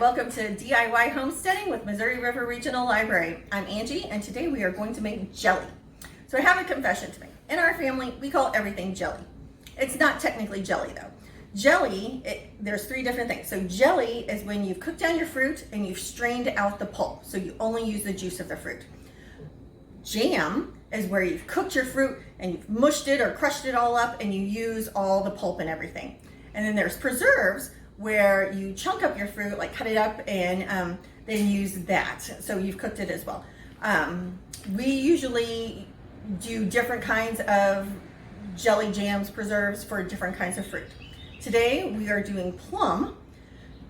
Welcome to DIY Homesteading with Missouri River Regional Library. I'm Angie, and today we are going to make jelly. So I have a confession to make. In our family, we call everything jelly. It's not technically jelly though. Jelly, there's three different things. So jelly is when you've cooked down your fruit and you've strained out the pulp. So you only use the juice of the fruit. Jam is where you've cooked your fruit and you've mushed it or crushed it all up and you use all the pulp and everything. And then there's preserves, where you chunk up your fruit, like cut it up and then use that. So you've cooked it as well. We usually do different kinds of jelly, jams, preserves for different kinds of fruit. Today we are doing plum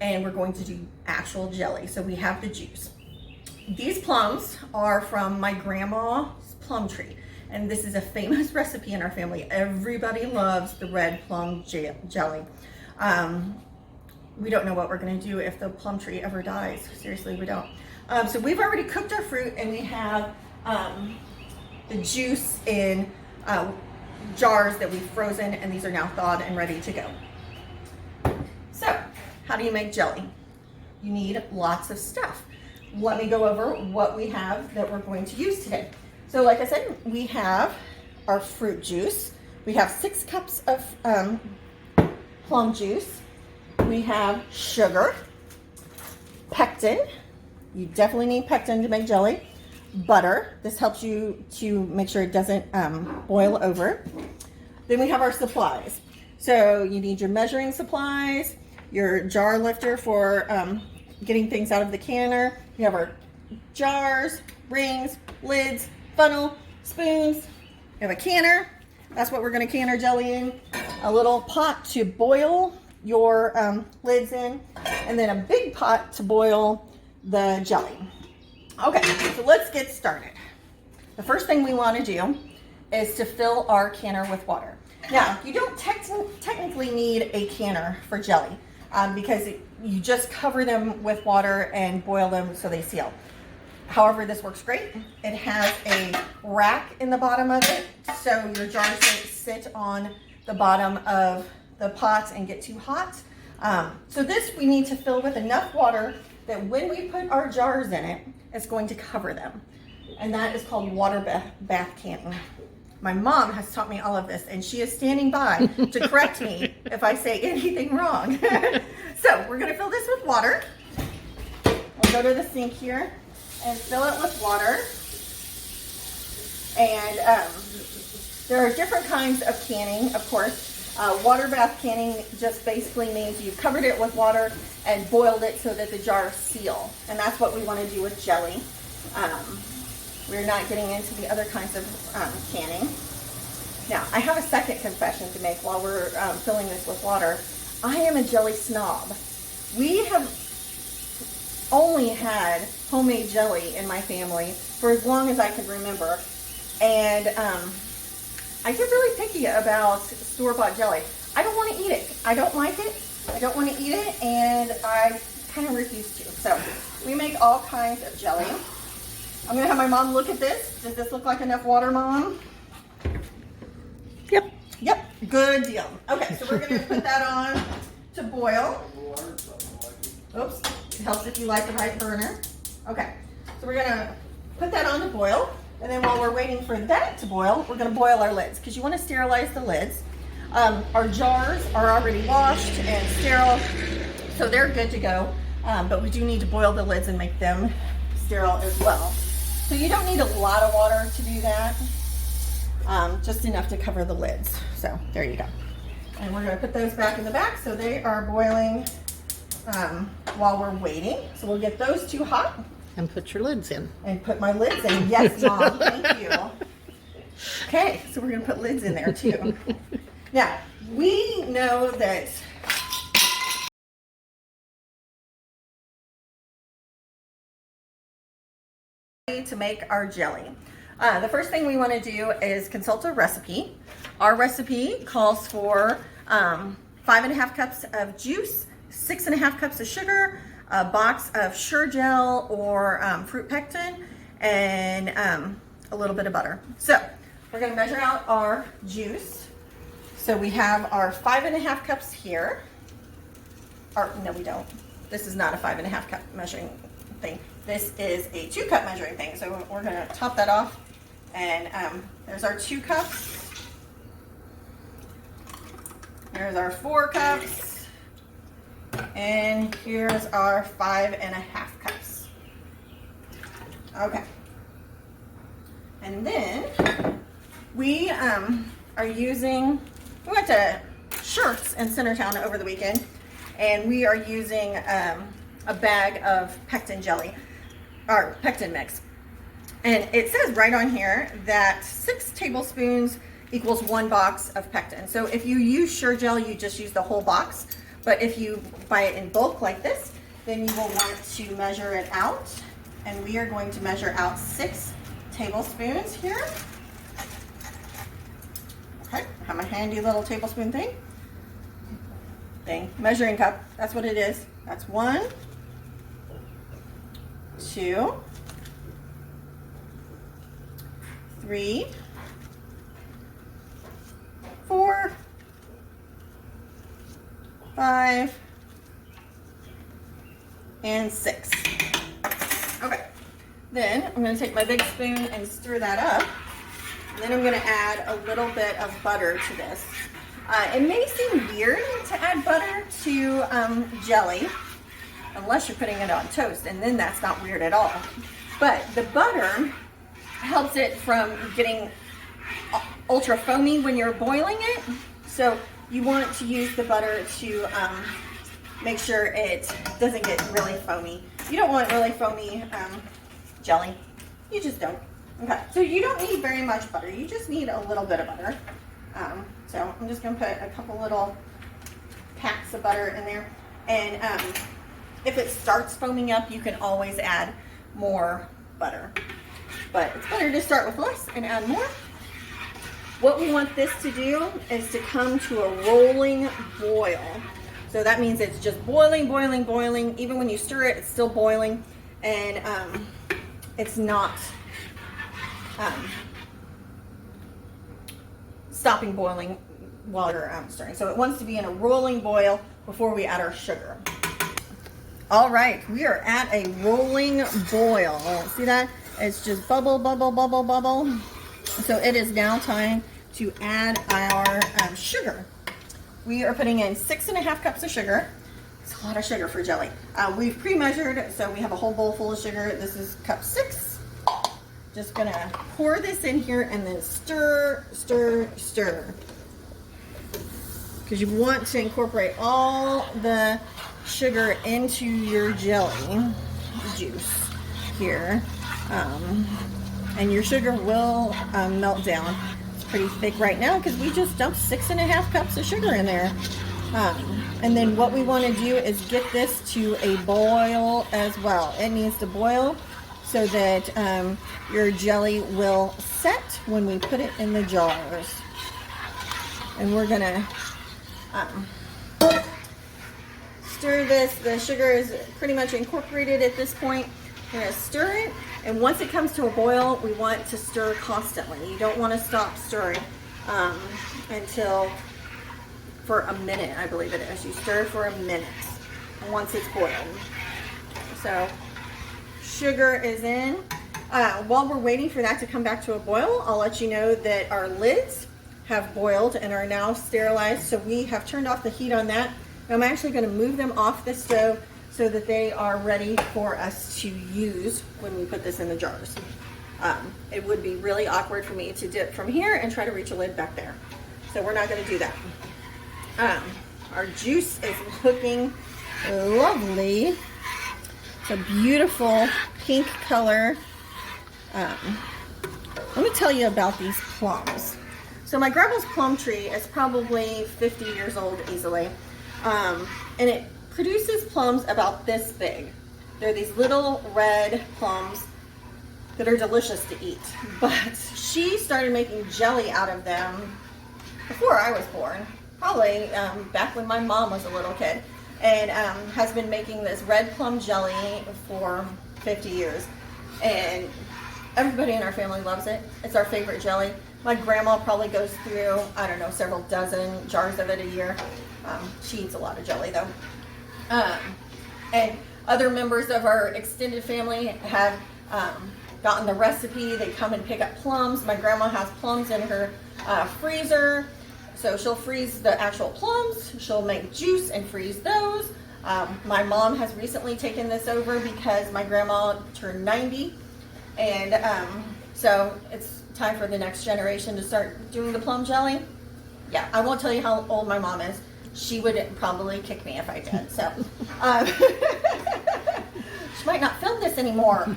and we're going to do actual jelly. So we have the juice. These plums are from my grandma's plum tree. And this is a famous recipe in our family. Everybody loves the red plum jelly. We don't know what we're going to do if the plum tree ever dies. Seriously, we don't. So we've already cooked our fruit and we have the juice in jars that we've frozen, and these are now thawed and ready to go. So how do you make jelly? You need lots of stuff. Let me go over what we have that we're going to use today. So like I said, we have our fruit juice. We have 6 cups of plum juice. We have sugar, pectin. You definitely need pectin to make jelly. Butter. This helps you to make sure it doesn't boil over. Then we have our supplies. So you need your measuring supplies, your jar lifter for getting things out of the canner. You have our jars, rings, lids, funnel, spoons. We have a canner. That's what we're going to can our jelly in. A little pot to boil your lids in, and then a big pot to boil the jelly. Okay, so let's get started. The first thing we want to do is to fill our canner with water. Now, you don't technically need a canner for jelly because you just cover them with water and boil them so they seal. However, this works great. It has a rack in the bottom of it, so your jars don't sit on the bottom of the pots and get too hot. So this we need to fill with enough water that when we put our jars in it, it's going to cover them. And that is called water bath canning. My mom has taught me all of this, and she is standing by to correct me if I say anything wrong. So we're gonna fill this with water. We'll go to the sink here and fill it with water. And there are different kinds of canning, of course. Water bath canning just basically means you covered it with water and boiled it so that the jars seal. And that's what we want to do with jelly. We're not getting into the other kinds of canning. Now, I have a second confession to make while we're filling this with water. I am a jelly snob. We have only had homemade jelly in my family for as long as I can remember. And I get really picky about store-bought jelly. I don't want to eat it. I don't like it. I don't want to eat it, and I kind of refuse to. So we make all kinds of jelly. I'm going to have my mom look at this. Does this look like enough water, Mom? Yep. Yep. Good deal. Okay, so we're going to put that on to boil. Oops. It helps if you like the right burner. Okay. So we're going to put that on to boil. And then while we're waiting for that to boil, we're going to boil our lids because you want to sterilize the lids. Our jars are already washed and sterile, so they're good to go. But we do need to boil the lids and make them sterile as well. So you don't need a lot of water to do that, just enough to cover the lids. So there you go. And we're going to put those back in the back so they are boiling while we're waiting. So we'll get those two hot. And put your lids in. And put my lids in. Yes, Mom. Thank you. Okay, so we're going to put lids in there too. Now, we know that to make our jelly. The first thing we want to do is consult a recipe. Our recipe calls for 5.5 cups of juice, 6.5 cups of sugar, a box of Sure Gel or fruit pectin, and a little bit of butter. So we're going to measure out our juice. So we have our 5.5 cups here. Or no, we don't. this is not a 5.5 cup measuring thing. This is a 2 cup measuring thing. So we're gonna top that off. And there's our 2 cups. Here's our 4 cups. And here's our 5.5 cups. Okay. And then we went to Shirts in Centertown over the weekend, and we are using a bag of pectin jelly, or pectin mix. And it says right on here that 6 tablespoons equals 1 box of pectin. So if you use Sure Gel, you just use the whole box. But if you buy it in bulk like this, then you will want to measure it out. And we are going to measure out 6 tablespoons here. Okay, I have my handy little tablespoon thing. Measuring cup, that's what it is. That's 1, 2, 3, 4, 5, and 6. Okay, then I'm going to take my big spoon and stir that up. And then I'm going to add a little bit of butter to this. It may seem weird to add butter to jelly, unless you're putting it on toast, and then that's not weird at all. But the butter helps it from getting ultra foamy when you're boiling it. So you want to use the butter to make sure it doesn't get really foamy. You don't want really foamy jelly. You just don't. Okay, so you don't need very much butter. You just need a little bit of butter. So I'm just going to put a couple little packs of butter in there. And if it starts foaming up, you can always add more butter. But it's better to start with less and add more. What we want this to do is to come to a rolling boil. So that means it's just boiling, boiling, boiling. Even when you stir it, it's still boiling. And it's not stopping boiling while you're stirring. So it wants to be in a rolling boil before we add our sugar. All right, we are at a rolling boil. See that? It's just bubble, bubble, bubble, bubble. So it is now time to add our sugar. We are putting in 6.5 cups of sugar. It's a lot of sugar for jelly. We've pre-measured, so we have a whole bowl full of sugar. This is cup 6. Just gonna pour this in here and then stir, stir, stir. Because you want to incorporate all the sugar into your jelly juice here. And your sugar will melt down. It's pretty thick right now because we just dumped 6.5 cups of sugar in there. And then what we want to do is get this to a boil as well. It needs to boil so that your jelly will set when we put it in the jars. And we're gonna stir this. The sugar is pretty much incorporated at this point. We're gonna stir it, and once it comes to a boil, we want to stir constantly. You don't want to stop stirring until for a minute, I believe it is. You stir for a minute once it's boiled. So sugar is in. While we're waiting for that to come back to a boil, I'll let you know that our lids have boiled and are now sterilized. So we have turned off the heat on that. I'm actually going to move them off the stove so that they are ready for us to use when we put this in the jars. It would be really awkward for me to dip from here and try to reach a lid back there. So we're not going to do that. Our juice is looking lovely. It's a beautiful pink color. Let me tell you about these plums. So my grandma's plum tree is probably 50 years old easily. And it produces plums about this big. They're these little red plums that are delicious to eat. But she started making jelly out of them before I was born, probably back when my mom was a little kid, and has been making this red plum jelly for 50 years. And everybody in our family loves it. It's our favorite jelly. My grandma probably goes through, I don't know, several dozen jars of it a year. She eats a lot of jelly though. And other members of our extended family have gotten the recipe. They come and pick up plums. My grandma has plums in her freezer. So she'll freeze the actual plums. She'll make juice and freeze those. My mom has recently taken this over because my grandma turned 90. And so it's time for the next generation to start doing the plum jelly. Yeah, I won't tell you how old my mom is. She would probably kick me if I did. So she might not film this anymore.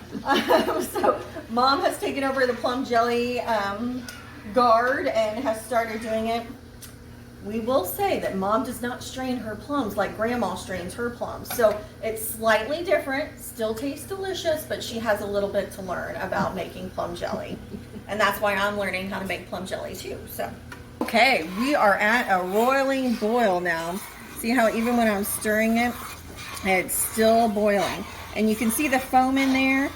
So mom has taken over the plum jelly guard and has started doing it. We will say that mom does not strain her plums like grandma strains her plums. So it's slightly different, still tastes delicious, but she has a little bit to learn about making plum jelly. And that's why I'm learning how to make plum jelly too. So, okay, we are at a roiling boil now. See how even when I'm stirring it, it's still boiling. And you can see the foam in there.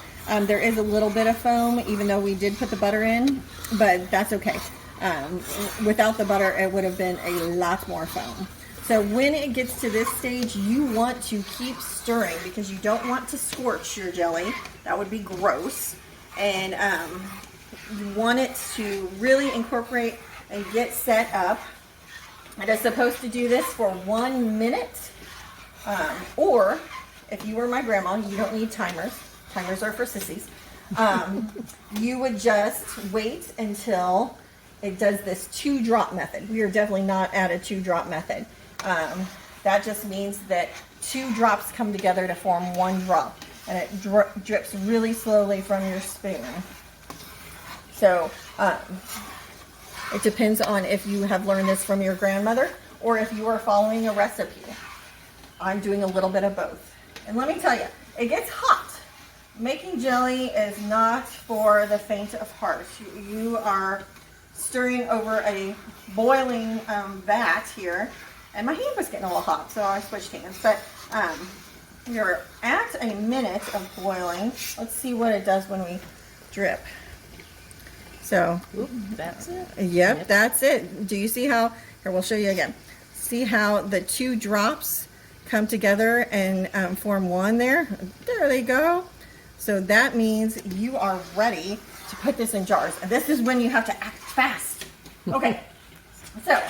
There is a little bit of foam, even though we did put the butter in, but that's okay. Without the butter, it would have been a lot more foam. So when it gets to this stage, you want to keep stirring because you don't want to scorch your jelly. That would be gross. And you want it to really incorporate and get set up. It is supposed to do this for 1 minute. Or if you were my grandma, you don't need timers. Timers are for sissies. You would just wait until it does this 2-drop method. We are definitely not at a 2-drop method. That just means that 2 drops come together to form 1 drop, and it drips really slowly from your spoon. So it depends on if you have learned this from your grandmother or if you are following a recipe. I'm doing a little bit of both. And let me tell you, it gets hot. Making jelly is not for the faint of heart. You are stirring over a boiling vat here, and my hand was getting a little hot, so I switched hands. But you're at a minute of boiling. Let's see what it does when we drip. So that's it. Yep, that's it. Do you see how? Here, we'll show you again. See how the 2 drops come together and form 1 there? There they go. So that means you are ready to put this in jars. And this is when you have to act fast. Okay, so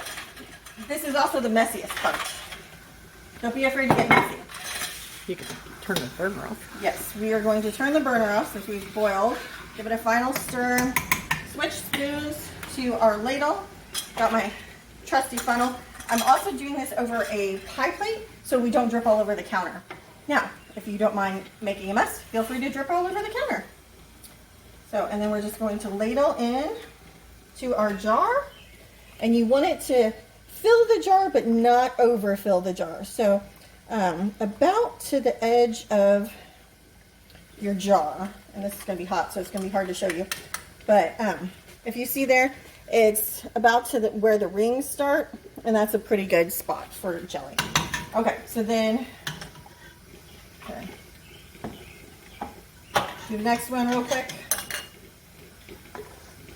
this is also the messiest part. Don't be afraid to get messy. You can turn the burner off. Yes, we are going to turn the burner off since we've boiled. Give it a final stir. Switch spoons to our ladle. Got my trusty funnel. I'm also doing this over a pie plate so we don't drip all over the counter. Now, if you don't mind making a mess, feel free to drip all over the counter. So, and then we're just going to ladle in to our jar. And you want it to fill the jar, but not overfill the jar. So, about to the edge of your jar. And this is going to be hot, so it's going to be hard to show you. But if you see there, it's about to where the rings start. And that's a pretty good spot for jelly. Okay, so then... Okay. Do the next one real quick.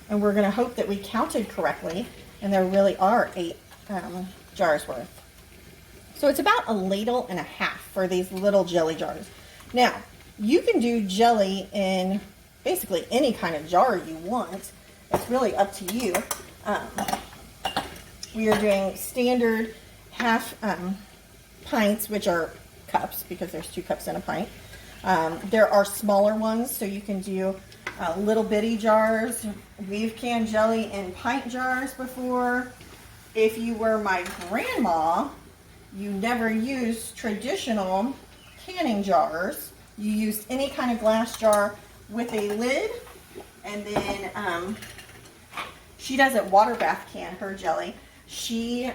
And we're going to hope that we counted correctly and there really are 8 jars worth. So it's about a ladle and a half for these little jelly jars. Now, you can do jelly in basically any kind of jar you want. It's really up to you. We are doing standard half pints, which are cups because there's 2 cups in a pint. There are smaller ones, so you can do little bitty jars. We've canned jelly in pint jars before. If you were my grandma, you never used traditional canning jars. You used any kind of glass jar with a lid, and then she doesn't water bath can her jelly. She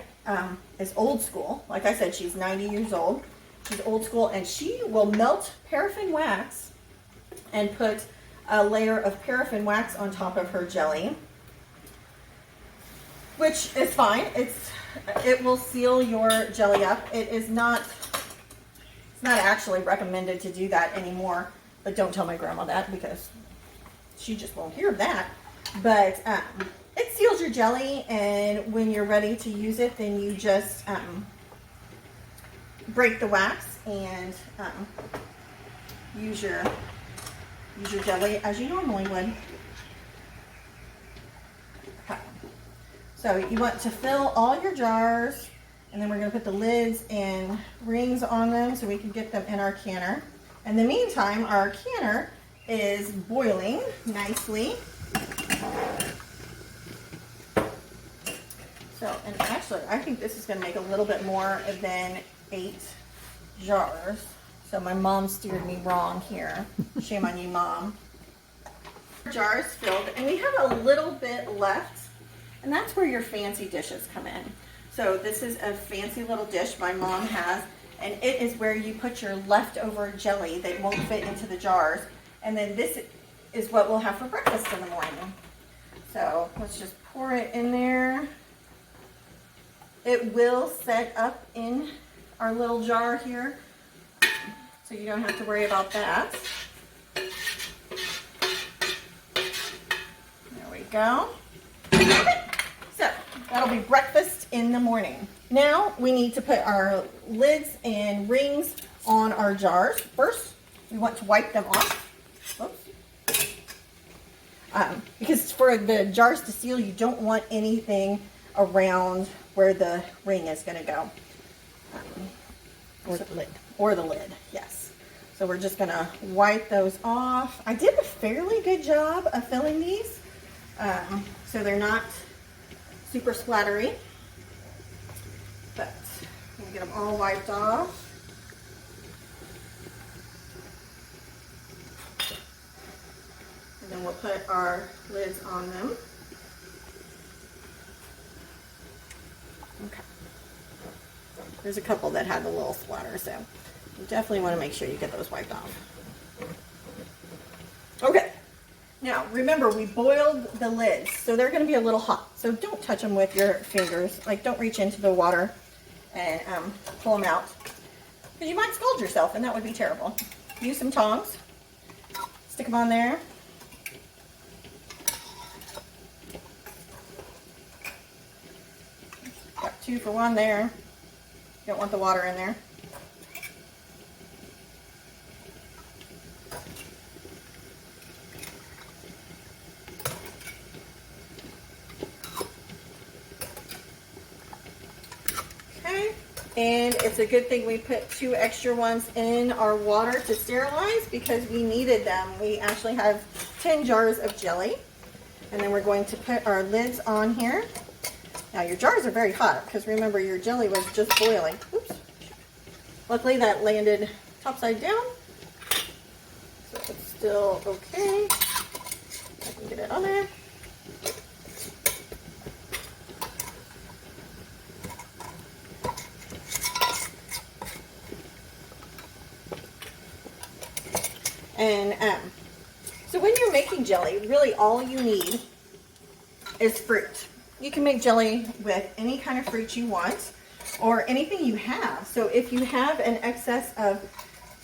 is old school. Like I said, she's 90 years old. She's old school, and she will melt paraffin wax and put a layer of paraffin wax on top of her jelly, which is fine. It will seal your jelly up. It's not actually recommended to do that anymore, but don't tell my grandma that because she just won't hear that. But it seals your jelly, and when you're ready to use it, then you just break the wax and use your jelly as you normally would. Okay. So you want to fill all your jars, and then we're going to put the lids and rings on them so we can get them in our canner. In the meantime, our canner is boiling nicely. So, and actually, I think this is going to make a little bit more than 8 jars. So my mom steered me wrong here. Shame on you, Mom. Jar is filled, and we have a little bit left, and that's where your fancy dishes come in. So this is a fancy little dish my mom has, and it is where you put your leftover jelly that won't fit into the jars, and then this is what we'll have for breakfast in the morning. So let's just pour it in there. It will set up in our little jar here, so you don't have to worry about that. There we go. Okay. So that'll be breakfast in the morning. Now we need to put our lids and rings on our jars. First, we want to wipe them off. Oops. Because for the jars to seal, you don't want anything around where the ring is going to go. Or the lid. Or the lid, yes. So we're just going to wipe those off. I did a fairly good job of filling these, so they're not super splattery. But we'll get them all wiped off. And then we'll put our lids on them. Okay. There's a couple that had a little splatter, so you definitely want to make sure you get those wiped off. Okay. Now, remember, we boiled the lids, so they're going to be a little hot. So don't touch them with your fingers. Like, don't reach into the water and pull them out, because you might scald yourself, and that would be terrible. Use some tongs. Stick them on there. Got 2 for 1 there. You don't want the water in there. Okay, and it's a good thing we put 2 extra ones in our water to sterilize, because we needed them. We actually have 10 jars of jelly, and then we're going to put our lids on here. Now your jars are very hot, because remember, your jelly was just boiling. Oops. Luckily that landed topside down, so it's still okay. I can get it on there. And so when you're making jelly, really all you need is fruit. You can make jelly with any kind of fruit you want, or anything you have. So if you have an excess of,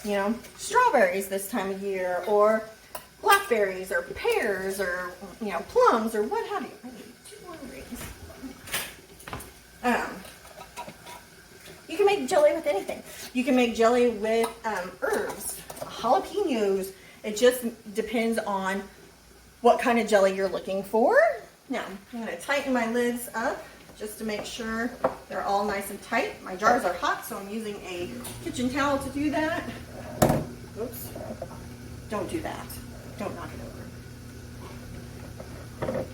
you know, strawberries this time of year, or blackberries, or pears, or, you know, plums, or what have you. I need 2 more rings. You can make jelly with anything. You can make jelly with herbs, jalapenos. It just depends on what kind of jelly you're looking for. Now, I'm going to tighten my lids up just to make sure they're all nice and tight. My jars are hot, so I'm using a kitchen towel to do that. Oops. Don't do that. Don't knock it over.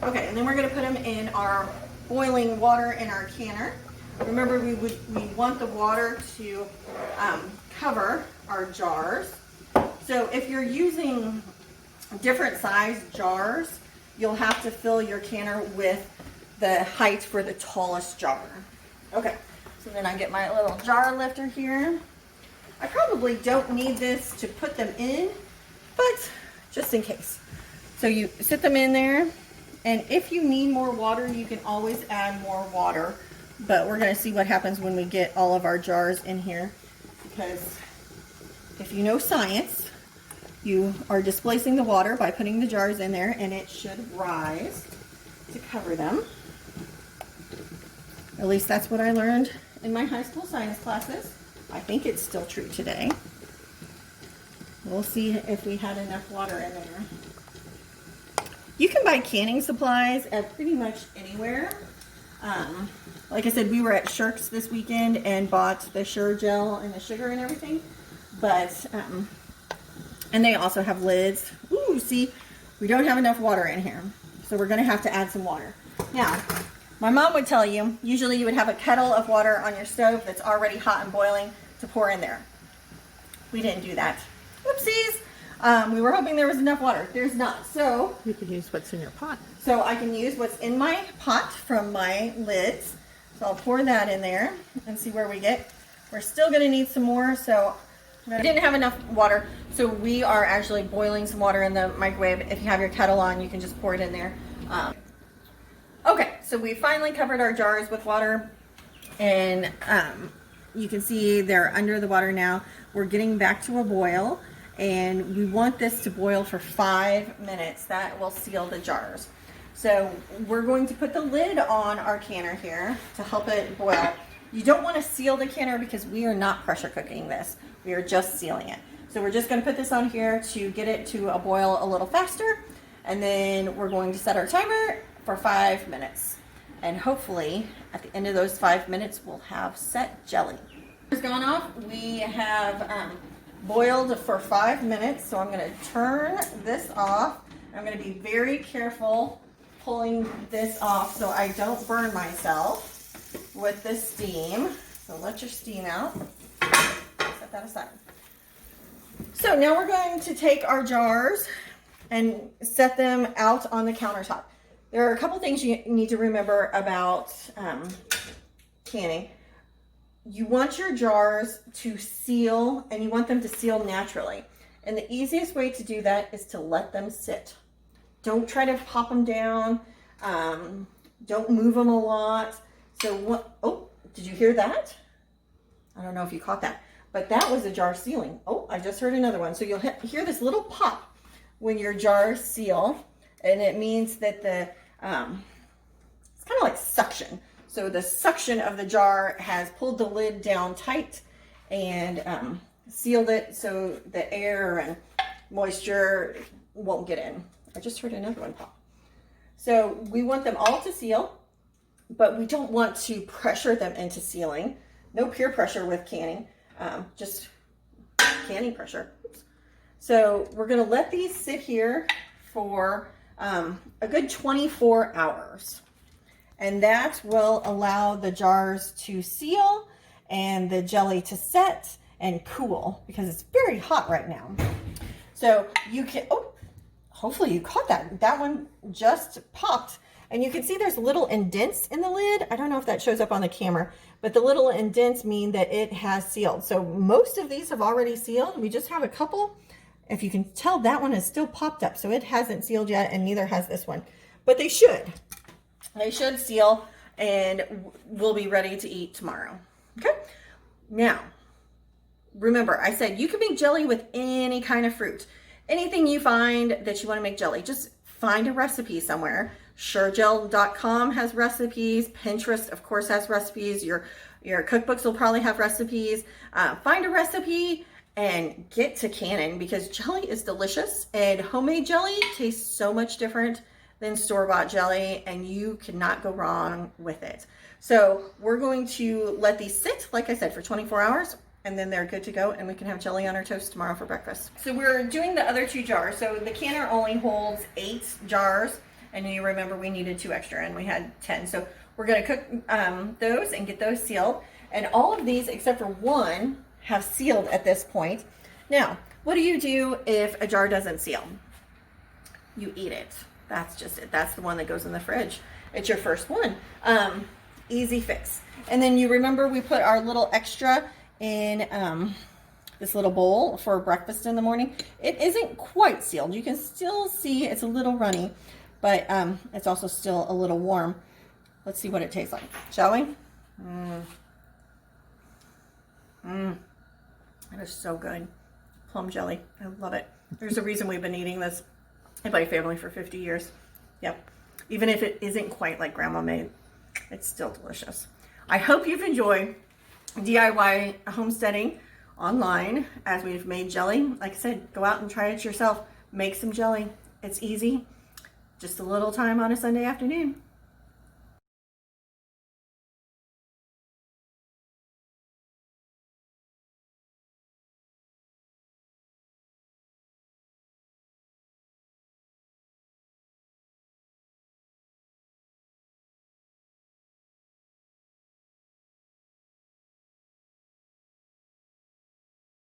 Okay, and then we're going to put them in our boiling water in our canner. Remember, we want the water to cover our jars. So if you're using different size jars, you'll have to fill your canner with the height for the tallest jar. Okay, so then I get my little jar lifter here. I probably don't need this to put them in, but just in case. So you sit them in there, and if you need more water, you can always add more water. But we're going to see what happens when we get all of our jars in here, because if you know science, you are displacing the water by putting the jars in there, and it should rise to cover them. At least that's what I learned in my high school science classes. I think it's still true today. We'll see if we had enough water in there. You can buy canning supplies at pretty much anywhere. Like I said, we were at Shirk's this weekend and bought the Sure gel and the sugar and everything. But, and they also have lids. Ooh, see, we don't have enough water in here. So we're gonna have to add some water. Now, my mom would tell you, usually you would have a kettle of water on your stove that's already hot and boiling to pour in there. We didn't do that. Whoopsies. We were hoping there was enough water. There's not. So You could use what's in your pot. So I can use what's in my pot from my lids. So I'll pour that in there and see where we get. We're still going to need some more. So I didn't have enough water. So we are actually boiling some water in the microwave. If you have your kettle on, you can just pour it in there. Okay, so we finally covered our jars with water. And you can see they're under the water now. We're getting back to a boil. And we want this to boil for 5 minutes. That will seal the jars. So we're going to put the lid on our canner here to help it boil. You don't want to seal the canner because we are not pressure cooking this. We are just sealing it. So we're just going to put this on here to get it to a boil a little faster. And then we're going to set our timer for 5 minutes. And hopefully at the end of those 5 minutes, we'll have set jelly. It's gone off. We have boiled for 5 minutes. So I'm going to turn this off. I'm going to be very careful pulling this off so I don't burn myself with the steam. So let your steam out. Set that aside. So now we're going to take our jars and set them out on the countertop. There are a couple things you need to remember about canning. You want your jars to seal, and you want them to seal naturally. And the easiest way to do that is to let them sit. Don't try to pop them down. Don't move them a lot. So what, oh, did you hear that? I don't know if you caught that, but that was a jar sealing. Oh, I just heard another one. So you'll hear this little pop when your jars seal, and it means that the, it's kind of like suction. So the suction of the jar has pulled the lid down tight and sealed it so the air and moisture won't get in. I just heard another one pop. So we want them all to seal, but we don't want to pressure them into sealing. No peer pressure with canning, just canning pressure. Oops. So we're gonna let these sit here for a good 24 hours. And that will allow the jars to seal and the jelly to set and cool because it's very hot right now. So you can, oh, hopefully you caught that. That one just popped. And you can see there's little indents in the lid. I don't know if that shows up on the camera, but the little indents mean that it has sealed. So most of these have already sealed. We just have a couple. If you can tell, that one is still popped up. So it hasn't sealed yet, and neither has this one. But they should. They should seal, and we'll be ready to eat tomorrow. Okay? Now, remember, I said you can make jelly with any kind of fruit. Anything you find that you want to make jelly, just find a recipe somewhere. Suregel.com has recipes. Pinterest, of course, has recipes. Your cookbooks will probably have recipes. Find a recipe and get to canning because jelly is delicious, and homemade jelly tastes so much different than store-bought jelly, and you cannot go wrong with it. So we're going to let these sit, like I said, for 24 hours, and then they're good to go, and we can have jelly on our toast tomorrow for breakfast. So we're doing the other 2 jars. So the canner only holds 8 jars, and you remember we needed 2 extra, and we had 10. So we're gonna cook those and get those sealed. And all of these, except for one, have sealed at this point. Now, what do you do if a jar doesn't seal? You eat it. That's just it. That's the one that goes in the fridge. It's your first one. Easy fix. And then you remember we put our little extra in this little bowl for breakfast in the morning. It isn't quite sealed. You can still see it's a little runny, but it's also still a little warm. Let's see what it tastes like, shall we? That is so good. Plum jelly. I love it. There's a reason we've been eating this in my family for 50 years. Yep. Even if it isn't quite like Grandma made, it's still delicious. I hope you've enjoyed DIY homesteading online, as we've made jelly. Like I said, go out and try it yourself. Make some jelly. It's easy. Just a little time on a Sunday afternoon.